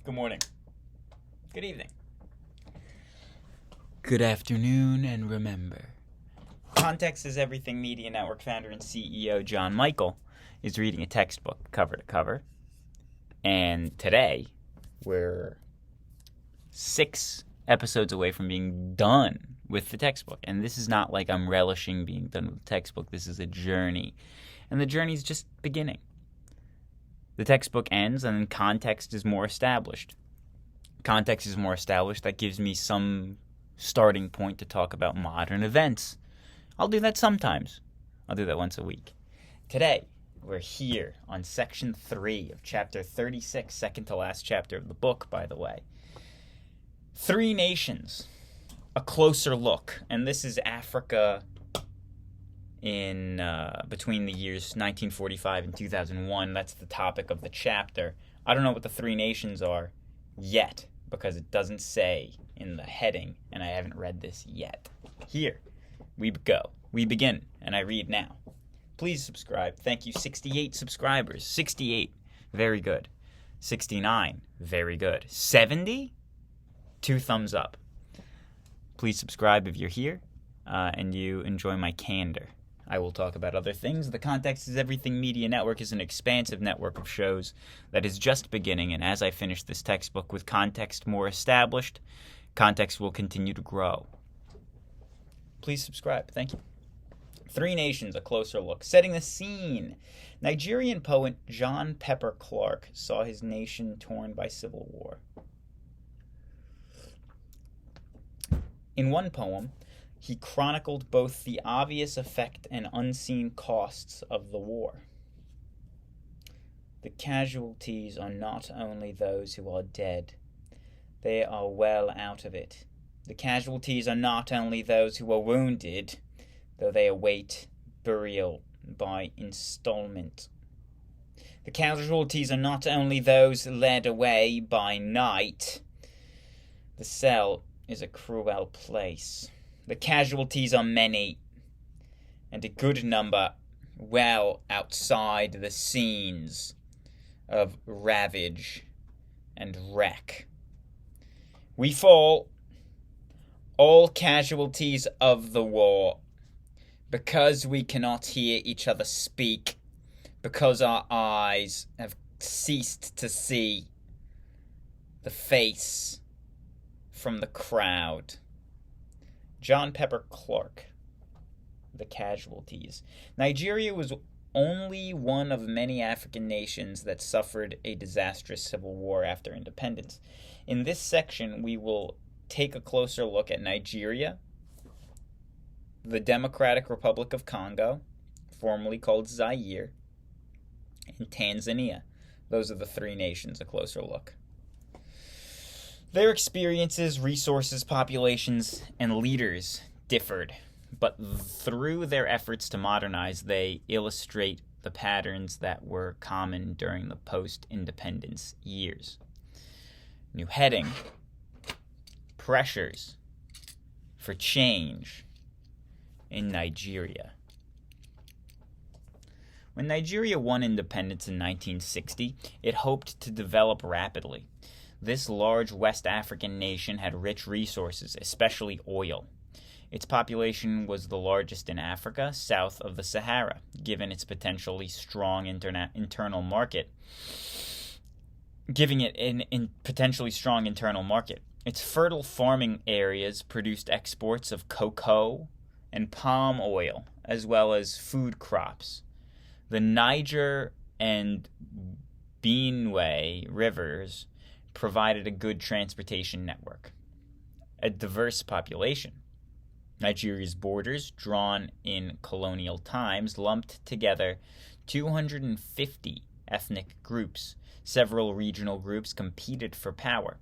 Good morning. Good evening. Good afternoon, and remember, Context is Everything Media Network founder and CEO John Michael is reading a textbook cover to cover. And today, we're 6 episodes away from being done with the textbook. And this is not like I'm relishing being done with the textbook. This is a journey. And the journey's just beginning. The textbook ends, and then context is more established. Context is more established. That gives me some starting point to talk about modern events. I'll do that sometimes. I'll do that once a week. Today, we're here on section 3 of chapter 36, second to last chapter of the book, by the way. 3 nations, a closer look. And this is Africa in between the years 1945 and 2001. That's the topic of the chapter. I don't know what the 3 nations are yet, because it doesn't say in the heading, and I haven't read this yet. Here we go. We begin, and I read now. Please subscribe. Thank you. 68 subscribers. 68. Very good. 69. Very good. 70? 2 thumbs up. Please subscribe if you're here and you enjoy my candor. I will talk about other things. The Context is Everything Media Network is an expansive network of shows that is just beginning, and as I finish this textbook with context more established, context will continue to grow. Please subscribe. Thank you. 3 nations, a closer look. Setting the scene. Nigerian poet John Pepper Clark saw his nation torn by civil war. In one poem, he chronicled both the obvious effect and unseen costs of the war. The casualties are not only those who are dead, they are well out of it. The casualties are not only those who are wounded, though they await burial by installment. The casualties are not only those led away by night. The cell is a cruel place. The casualties are many, and a good number well outside the scenes of ravage and wreck. We fall, all casualties of the war, because we cannot hear each other speak, because our eyes have ceased to see the face from the crowd. John Pepper Clark, The Casualties. Nigeria was only one of many African nations that suffered a disastrous civil war after independence. In this section, we will take a closer look at Nigeria, the Democratic Republic of Congo, formerly called Zaire, and Tanzania. Those are the 3 nations, a closer look. Their experiences, resources, populations, and leaders differed, but through their efforts to modernize, they illustrate the patterns that were common during the post-independence years. New heading: Pressures for Change in Nigeria. When Nigeria won independence in 1960, it hoped to develop rapidly. This large West African nation had rich resources, especially oil. Its population was the largest in Africa, south of the Sahara, given its potentially strong internal market. Giving it a potentially strong internal market. Its fertile farming areas produced exports of cocoa and palm oil, as well as food crops. The Niger and Benue rivers provided a good transportation network. A diverse population. Nigeria's borders, drawn in colonial times, lumped together 250 ethnic groups. Several regional groups competed for power.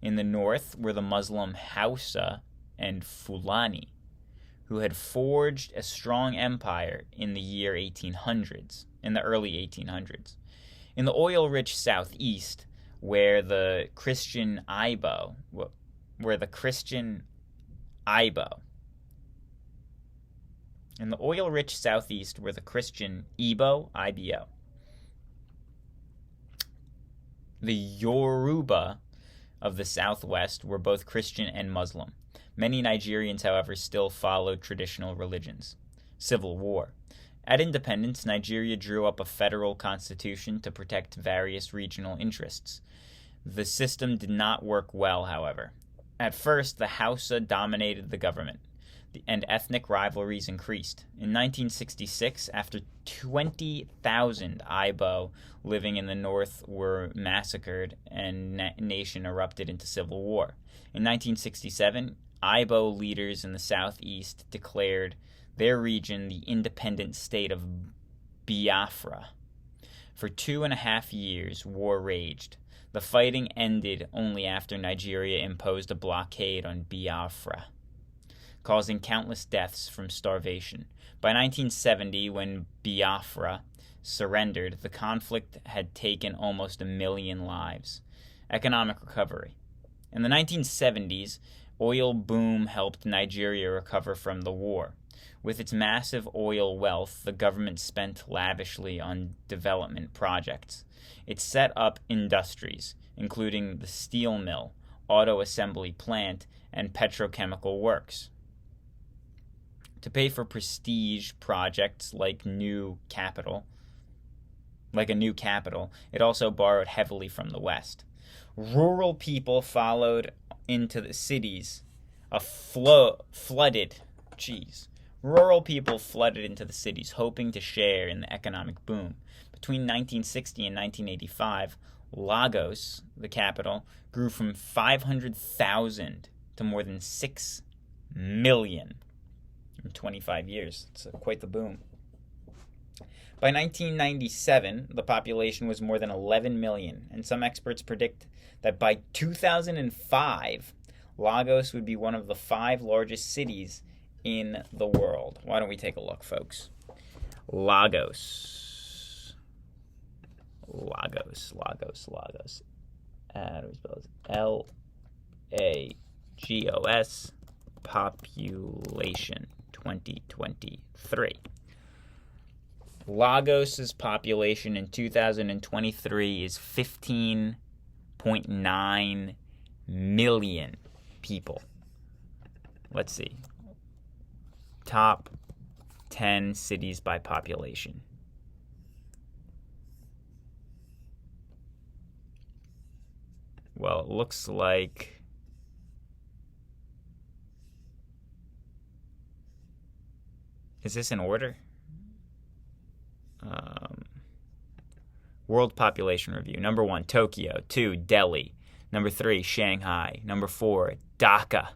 In the north were the Muslim Hausa and Fulani, who had forged a strong empire in the early 1800s. In the oil-rich southeast, where the Christian Ibo In the oil-rich southeast were the Christian Ibo, IBO. The Yoruba of the southwest were both Christian and Muslim. Many Nigerians, however, still followed traditional religions. Civil War. At independence, Nigeria drew up a federal constitution to protect various regional interests. The system did not work well, however. At first, the Hausa dominated the government, and ethnic rivalries increased. In 1966, after 20,000 Igbo living in the north were massacred and nation erupted into civil war. In 1967, Igbo leaders in the southeast declared their region the independent state of Biafra. For 2.5 years, war raged. The fighting ended only after Nigeria imposed a blockade on Biafra, causing countless deaths from starvation. By 1970, when Biafra surrendered, the conflict had taken almost 1 million lives. Economic recovery. In the 1970s, oil boom helped Nigeria recover from the war. With its massive oil wealth, the government spent lavishly on development projects. It set up industries, including the steel mill, auto assembly plant, and petrochemical works. To pay for prestige projects like a new capital, it also borrowed heavily from the West. Rural people followed into the cities. Rural people flooded into the cities, hoping to share in the economic boom. Between 1960 and 1985, Lagos, the capital, grew from 500,000 to more than 6 million in 25 years. It's quite the boom. By 1997, the population was more than 11 million, and some experts predict that by 2005, Lagos would be one of the 5 largest cities in the world. Why don't we take a look, folks? Lagos. How do we spell this? Lagos. Population 2023. Lagos's population in 2023 is 15.9 million people. Let's see. Top 10 cities by population. Well, it looks like is this in order? World population review. Number 1, Tokyo. 2, Delhi. Number 3, Shanghai. Number 4, Dhaka.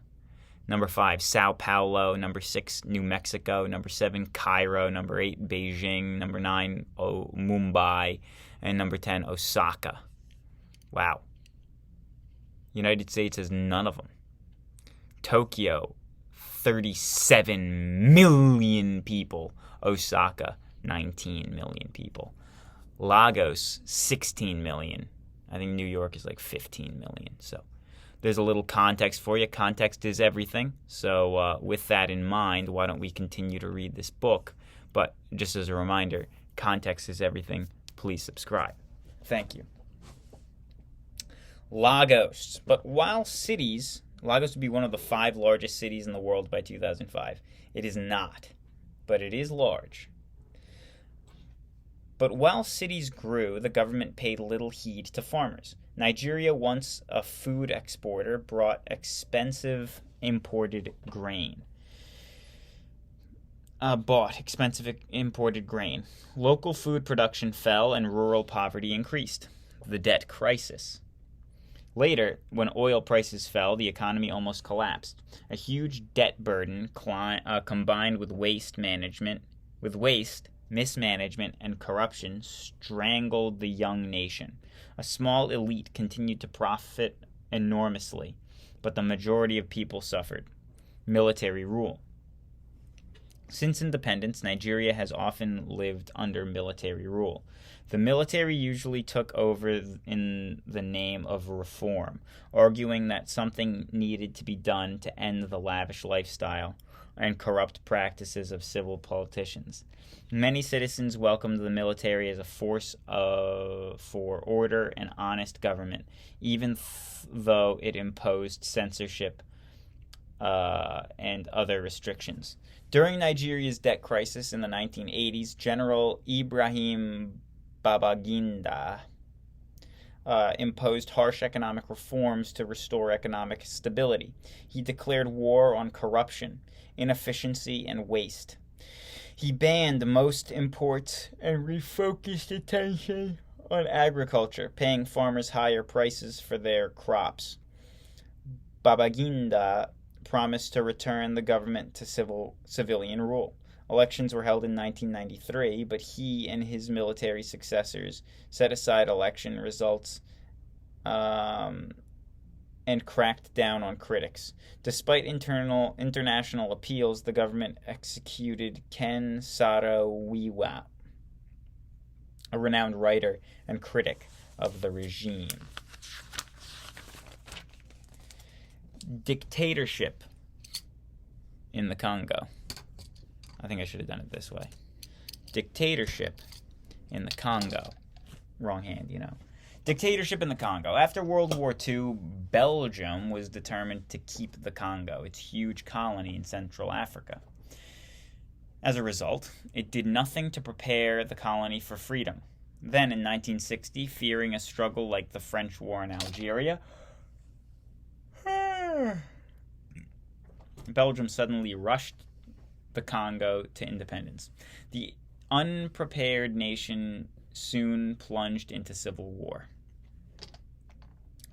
Number 5, Sao Paulo. Number 6, New Mexico. Number 7, Cairo. Number 8, Beijing. Number 9, Mumbai. And number 10, Osaka. Wow. United States has none of them. Tokyo, 37 million people. Osaka, 19 million people. Lagos, 16 million. I think New York is like 15 million. So there's a little context for you. Context is everything. So with that in mind, why don't we continue to read this book? But just as a reminder, context is everything. Please subscribe. Thank you. Lagos. But while Lagos would be one of the 5 largest cities in the world by 2005. It is not, but it is large. But while cities grew, the government paid little heed to farmers. Nigeria, once a food exporter, bought expensive imported grain. Local food production fell and rural poverty increased. The debt crisis. Later, when oil prices fell, the economy almost collapsed. A huge debt burden combined with mismanagement, and corruption strangled the young nation. A small elite continued to profit enormously, but the majority of people suffered. Military rule. Since independence, Nigeria has often lived under military rule. The military usually took over in the name of reform, arguing that something needed to be done to end the lavish lifestyle and corrupt practices of civil politicians. Many citizens welcomed the military as a force for order and honest government, even though it imposed censorship and other restrictions. During Nigeria's debt crisis in the 1980s, General Ibrahim Babangida imposed harsh economic reforms to restore economic stability. He declared war on corruption, inefficiency, and waste. He banned most imports and refocused attention on agriculture, paying farmers higher prices for their crops. Babangida promised to return the government to civilian rule. Elections were held in 1993, but he and his military successors set aside election results and cracked down on critics. Despite international appeals, the government executed Ken Saro-Wiwa, a renowned writer and critic of the regime. Dictatorship in the Congo. I think I should have done it this way. Dictatorship in the Congo. Wrong hand, you know. Dictatorship in the Congo. After World War II, Belgium was determined to keep the Congo, its huge colony in Central Africa. As a result, it did nothing to prepare the colony for freedom. Then, in 1960, fearing a struggle like the French War in Algeria, Belgium suddenly rushed the Congo to independence. The unprepared nation soon plunged into civil war.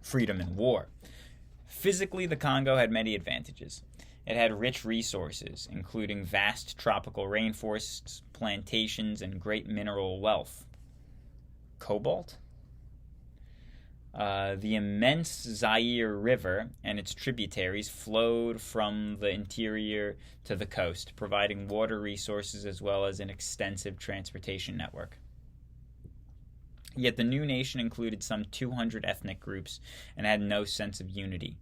Freedom in war. Physically, the Congo had many advantages. It had rich resources, including vast tropical rainforests, plantations, and great mineral wealth. Cobalt? The immense Zaire River and its tributaries flowed from the interior to the coast, providing water resources as well as an extensive transportation network. Yet the new nation included some 200 ethnic groups and had no sense of unity.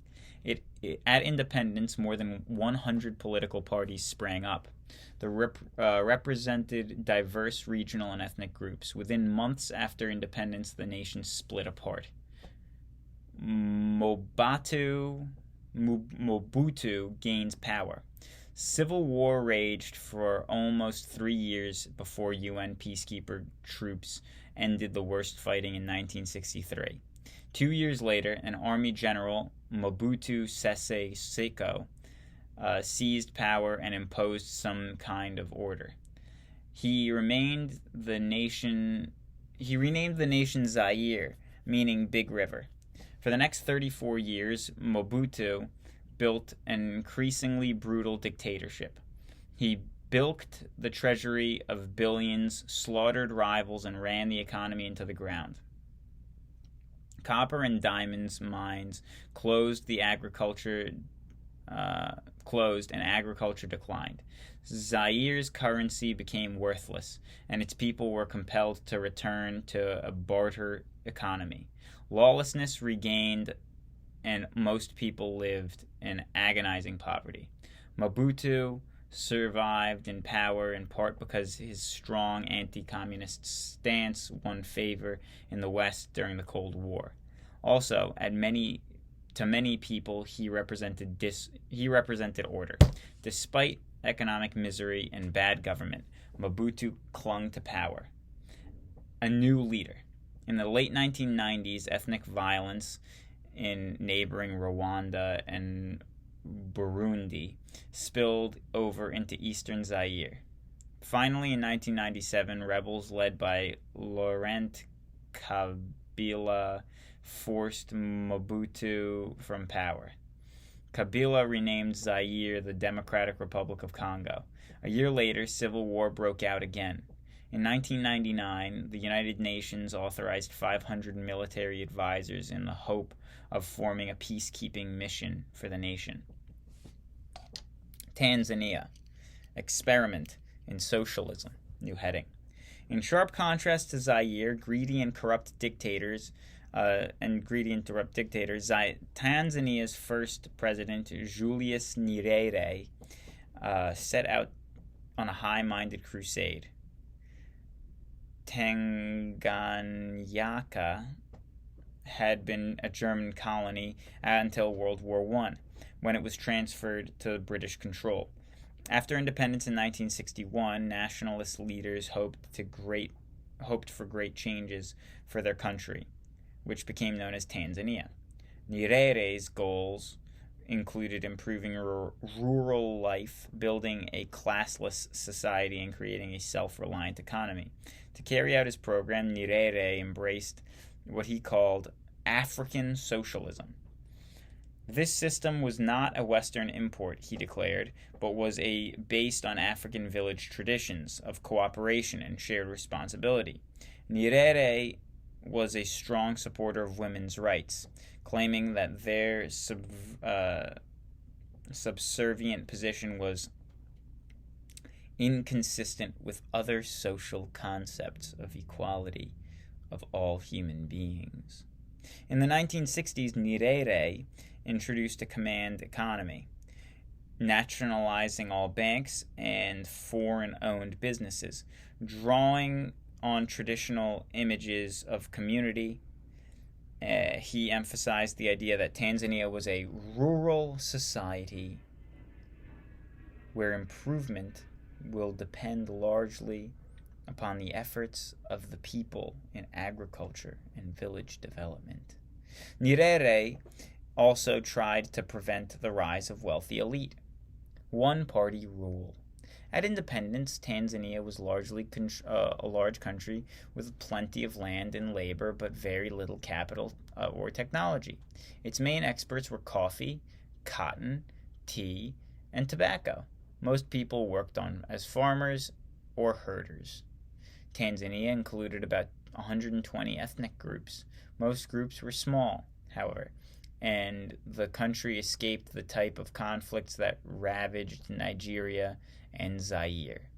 At independence, more than 100 political parties sprang up. The represented diverse regional and ethnic groups. Within months after independence, the nation split apart. Mobutu gains power. Civil war raged for almost 3 years before UN peacekeeper troops ended the worst fighting in 1963. 2 years later, an army general, Mobutu Sese Seko, seized power and imposed some kind of order. He renamed the nation Zaire, meaning Big River. For the next 34 years, Mobutu built an increasingly brutal dictatorship. He bilked the treasury of billions, slaughtered rivals, and ran the economy into the ground. Copper and diamonds mines closed, and agriculture declined. Zaire's currency became worthless, and its people were compelled to return to a barter economy. Lawlessness regained, and most people lived in agonizing poverty. Mobutu survived in power in part because his strong anti-communist stance won favor in the West during the Cold War. Also, to many people, he represented order. Despite economic misery and bad government, Mobutu clung to power. A new leader. In the late 1990s, ethnic violence in neighboring Rwanda and Burundi spilled over into eastern Zaire. Finally, in 1997, rebels led by Laurent Kabila forced Mobutu from power. Kabila renamed Zaire the Democratic Republic of Congo. A year later, civil war broke out again. In 1999, the United Nations authorized 500 military advisors in the hope of forming a peacekeeping mission for the nation. Tanzania. Experiment in Socialism. New heading. In sharp contrast to Zaire, greedy and corrupt dictators, Tanzania's first president, Julius Nyerere, set out on a high-minded crusade. Tanganyika had been a German colony until World War I, when it was transferred to British control. After independence in 1961, nationalist leaders hoped for great changes for their country, which became known as Tanzania. Nyerere's goals included improving rural life, building a classless society, and creating a self-reliant economy. To carry out his program, Nyerere embraced what he called African socialism. This system was not a Western import, he declared, but was based on African village traditions of cooperation and shared responsibility. Nyerere was a strong supporter of women's rights, claiming that their subservient position was inconsistent with other social concepts of equality of all human beings. In the 1960s, Nyerere introduced a command economy, nationalizing all banks and foreign-owned businesses, drawing on traditional images of community. He emphasized the idea that Tanzania was a rural society where improvement will depend largely upon the efforts of the people in agriculture and village development. Nyerere also tried to prevent the rise of wealthy elite. One-party rule. At independence, Tanzania was largely a large country with plenty of land and labor, but very little capital or technology. Its main exports were coffee, cotton, tea, and tobacco. Most people worked as farmers or herders. Tanzania included about 120 ethnic groups. Most groups were small, however, and the country escaped the type of conflicts that ravaged Nigeria and Zaire.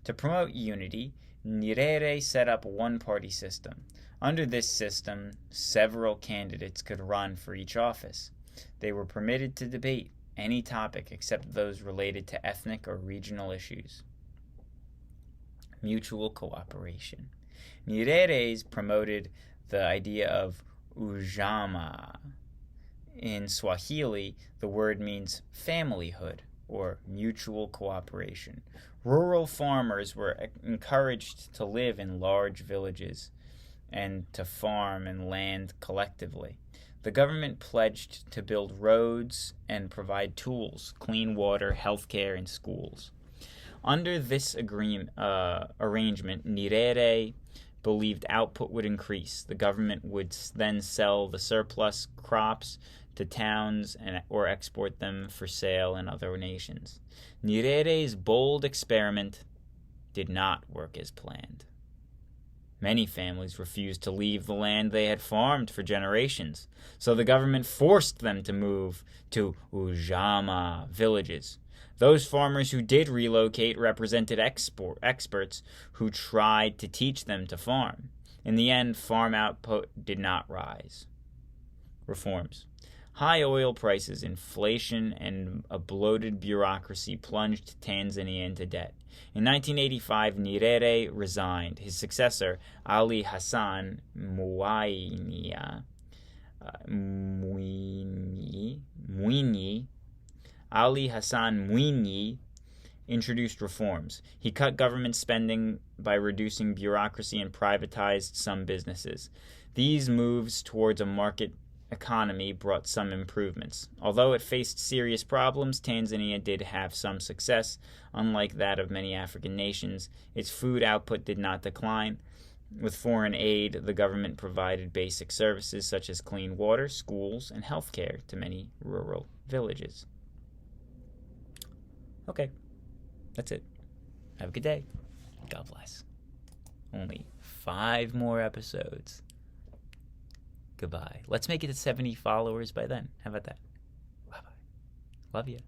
To promote unity, Nyerere set up a one-party system. Under this system, several candidates could run for each office. They were permitted to debate any topic except those related to ethnic or regional issues. Mutual cooperation. Nyerere promoted the idea of ujamaa. In Swahili, the word means familyhood or mutual cooperation. Rural farmers were encouraged to live in large villages and to farm and land collectively. The government pledged to build roads and provide tools, clean water, healthcare, and schools. Under this arrangement, Nyerere believed output would increase. The government would then sell the surplus crops to towns or export them for sale in other nations. Nyerere's bold experiment did not work as planned. Many families refused to leave the land they had farmed for generations, so the government forced them to move to ujamaa villages. Those farmers who did relocate represented experts who tried to teach them to farm. In the end, farm output did not rise. Reforms. High oil prices, inflation, and a bloated bureaucracy plunged Tanzania into debt. In 1985, Nyerere resigned. His successor, Ali Hassan Mwinyi, Ali Hassan Mwinyi introduced reforms. He cut government spending by reducing bureaucracy and privatized some businesses. These moves towards a market economy brought some improvements. Although it faced serious problems, Tanzania did have some success. Unlike that of many African nations, its food output did not decline. With foreign aid, the government provided basic services such as clean water, schools, and health care to many rural villages. Okay, that's it. Have a good day. God bless. Only 5 more episodes. Goodbye. Let's make it to 70 followers by then. How about that? Bye-bye. Love you.